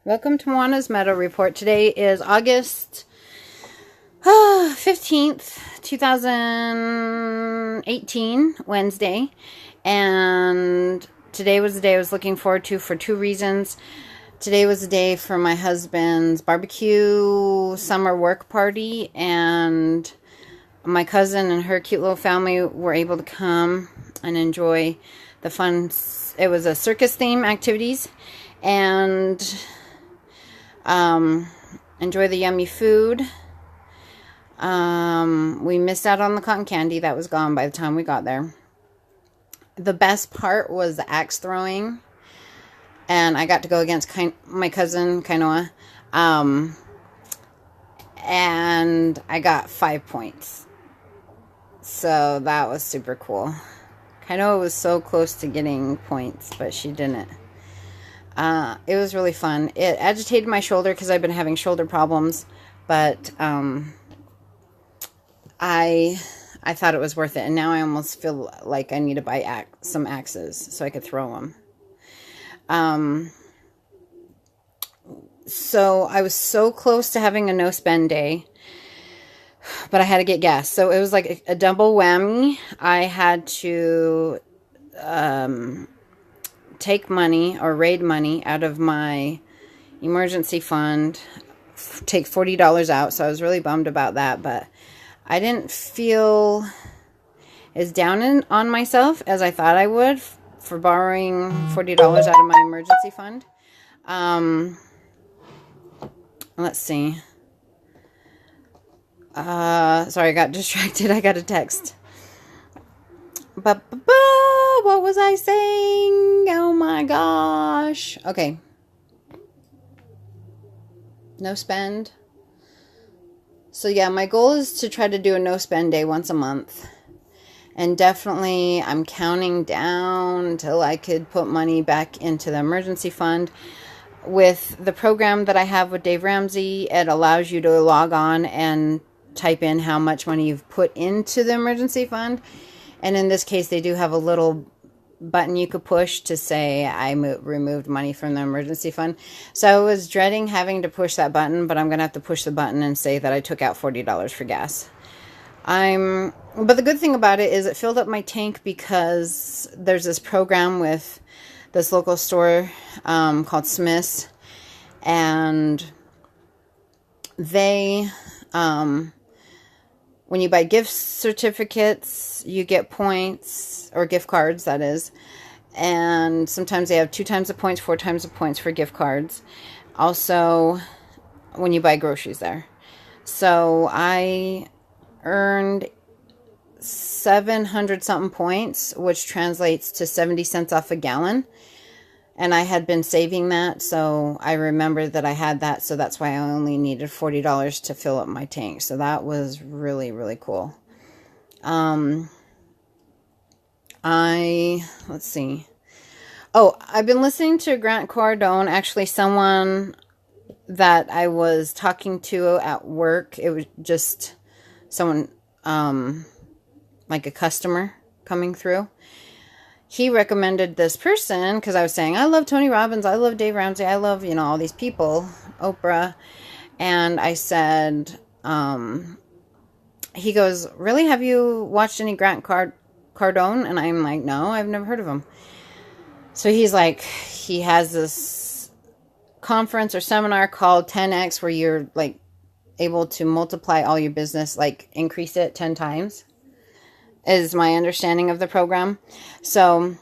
Welcome to Moana's Meadow Report. Today is August 15th, 2018, Wednesday. And today was the day I was looking forward to for two reasons. Today was the day for my husband's barbecue summer work party, and my cousin and her cute little family were able to come and enjoy the fun. It was a circus theme activities, and enjoy the yummy food. We missed out on the cotton candy. That was gone by the time we got there. The best part was the axe throwing, and I got to go against my cousin Kainoa, and I got 5 points. So that was super cool. Kainoa was so close to getting points, but she didn't. It was really fun. It agitated my shoulder because I've been having shoulder problems, but I thought it was worth it, and now I almost feel like I need to buy some axes so I could throw them. So I was so close to having a no-spend day, but I had to get gas. So it was like a double whammy. I had to take money or raid money out of my emergency fund, take $40 out. So I was really bummed about that, but I didn't feel as down on myself as I thought I would for borrowing $40 out of my emergency fund. Let's see. Sorry, I got distracted. I got a text. What was I saying? Oh my gosh. Okay. No spend. So yeah, my goal is to try to do a no spend day once a month. And definitely I'm counting down until I could put money back into the emergency fund. With the program that I have with Dave Ramsey, it allows you to log on and type in how much money you've put into the emergency fund. And in this case, they do have a little button you could push to say, I removed money from the emergency fund. So I was dreading having to push that button, but I'm going to have to push the button and say that I took out $40 for gas. But the good thing about it is it filled up my tank because there's this program with this local store called Smith's, and they, when you buy gift certificates, you get points, or gift cards, that is. And sometimes they have 2 times the points, 4 times the points for gift cards. Also, when you buy groceries there. So I earned 700 something points, which translates to 70 cents off a gallon. And I had been saving that, so I remembered that I had that, so that's why I only needed $40 to fill up my tank. So that was really, really cool. Let's see. Oh, I've been listening to Grant Cardone, actually someone that I was talking to at work. It was just someone, like a customer coming through. He recommended this person because I was saying, I love Tony Robbins, I love Dave Ramsey, I love, all these people, Oprah. And I said, he goes, really, have you watched any Grant Cardone? And I'm like, no, I've never heard of him. So he's like, he has this conference or seminar called 10X where you're like able to multiply all your business, like increase it 10 times. Is my understanding of the program. So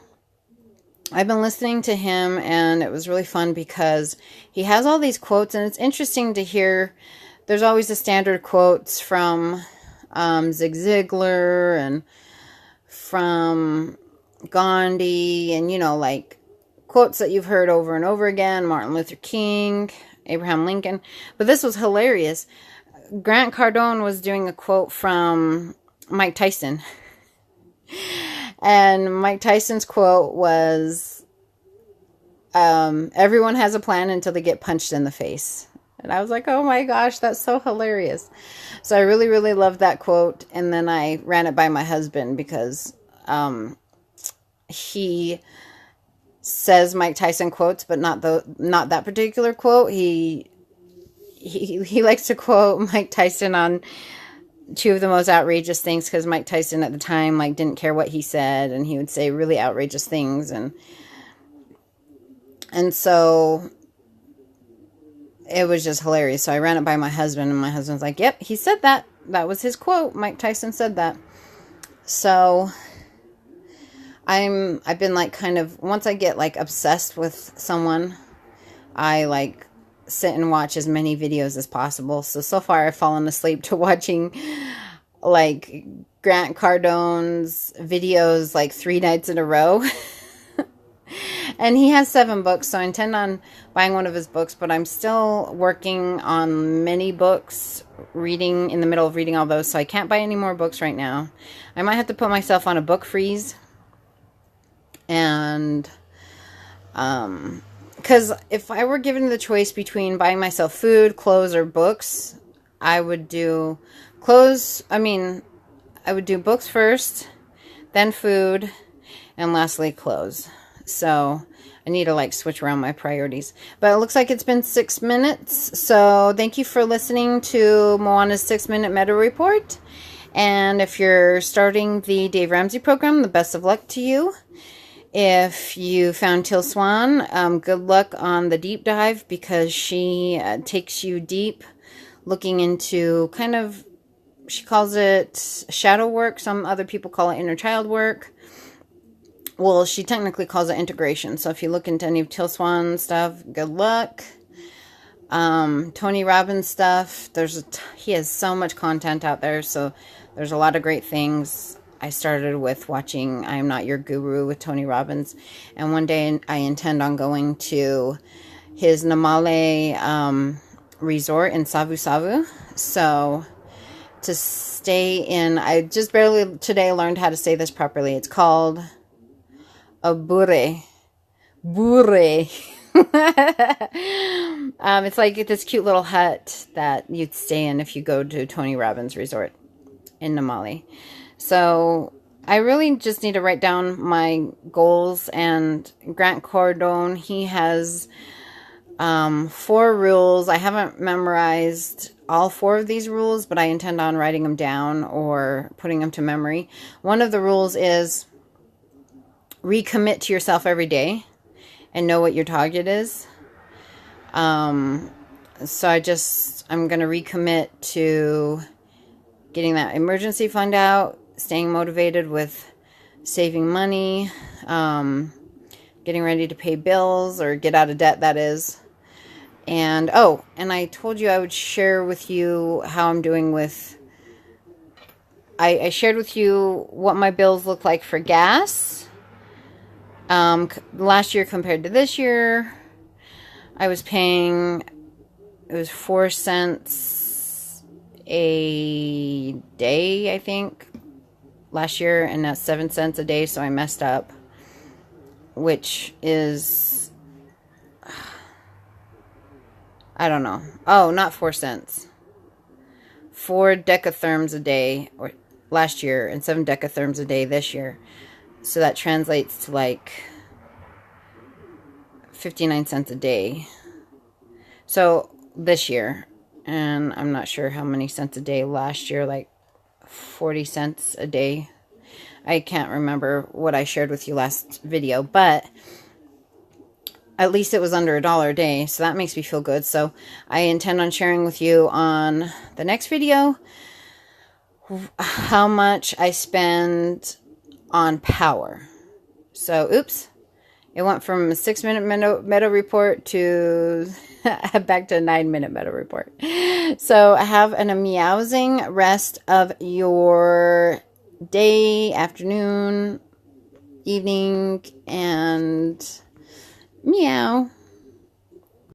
I've been listening to him, and it was really fun because he has all these quotes, and it's interesting to hear. There's always the standard quotes from Zig Ziglar and from Gandhi, and like quotes that you've heard over and over again, Martin Luther King, Abraham Lincoln. But this was hilarious. Grant Cardone was doing a quote from Mike Tyson. And Mike Tyson's quote was, everyone has a plan until they get punched in the face. And I was like, oh my gosh, that's so hilarious. So I really, really loved that quote. And then I ran it by my husband because he says Mike Tyson quotes, but not that particular quote. He likes to quote Mike Tyson on two of the most outrageous things, because Mike Tyson at the time like didn't care what he said, and he would say really outrageous things, and so it was just hilarious. So I ran it by my husband, and my husband's like, "Yep, he said that. That was his quote. Mike Tyson said that." So I've been like kind of, once I get like obsessed with someone, I like sit and watch as many videos as possible. So far I've fallen asleep to watching like Grant Cardone's videos like 3 nights in a row. And he has 7 books, so I intend on buying one of his books, but I'm still working on many books, in the middle of reading all those, so I can't buy any more books right now. I might have to put myself on a book freeze. And because if I were given the choice between buying myself food, clothes, or books, I would do clothes. I would do books first, then food, and lastly clothes. So I need to like switch around my priorities. But it looks like it's been 6 minutes. So thank you for listening to Moana's 6-Minute Meadow Report. And if you're starting the Dave Ramsey program, the best of luck to you. If you found Teal Swan, good luck on the deep dive, because she takes you deep, looking into kind of, she calls it shadow work. Some other people call it inner child work. Well, she technically calls it integration. So if you look into any of Teal Swan stuff, good luck. Tony Robbins stuff, he has so much content out there, so there's a lot of great things. I started with watching I Am Not Your Guru with Tony Robbins, and one day I intend on going to his Namale resort in Savu Savu. So to stay in, I just barely today learned how to say this properly. It's called a bure. It's like this cute little hut that you'd stay in if you go to Tony Robbins resort in Namale. So I really just need to write down my goals. And Grant Cardone, he has 4 rules. I haven't memorized all 4 of these rules, but I intend on writing them down or putting them to memory. One of the rules is recommit to yourself every day and know what your target is. So I'm going to recommit to getting that emergency fund out, staying motivated with saving money, getting ready to pay bills or get out of debt, that is. And I told you I would share with you how I'm doing with, I shared with you what my bills look like for gas. Last year compared to this year, I was paying, it was 4 cents a day, I think, last year, and that's 7 cents a day, so I messed up, which is, I don't know. Oh, not 4 cents. 4 decatherms a day or last year, and 7 decatherms a day this year. So that translates to like 59 cents a day. So this year, and I'm not sure how many cents a day last year, like 40 cents a day. I can't remember what I shared with you last video, but at least it was under $1 a day, so that makes me feel good. So I intend on sharing with you on the next video how much I spend on power. So, oops, it went from a 6-minute Meadow report to back to a 9-minute Meadow report. So have an meowsing rest of your day, afternoon, evening, and meow.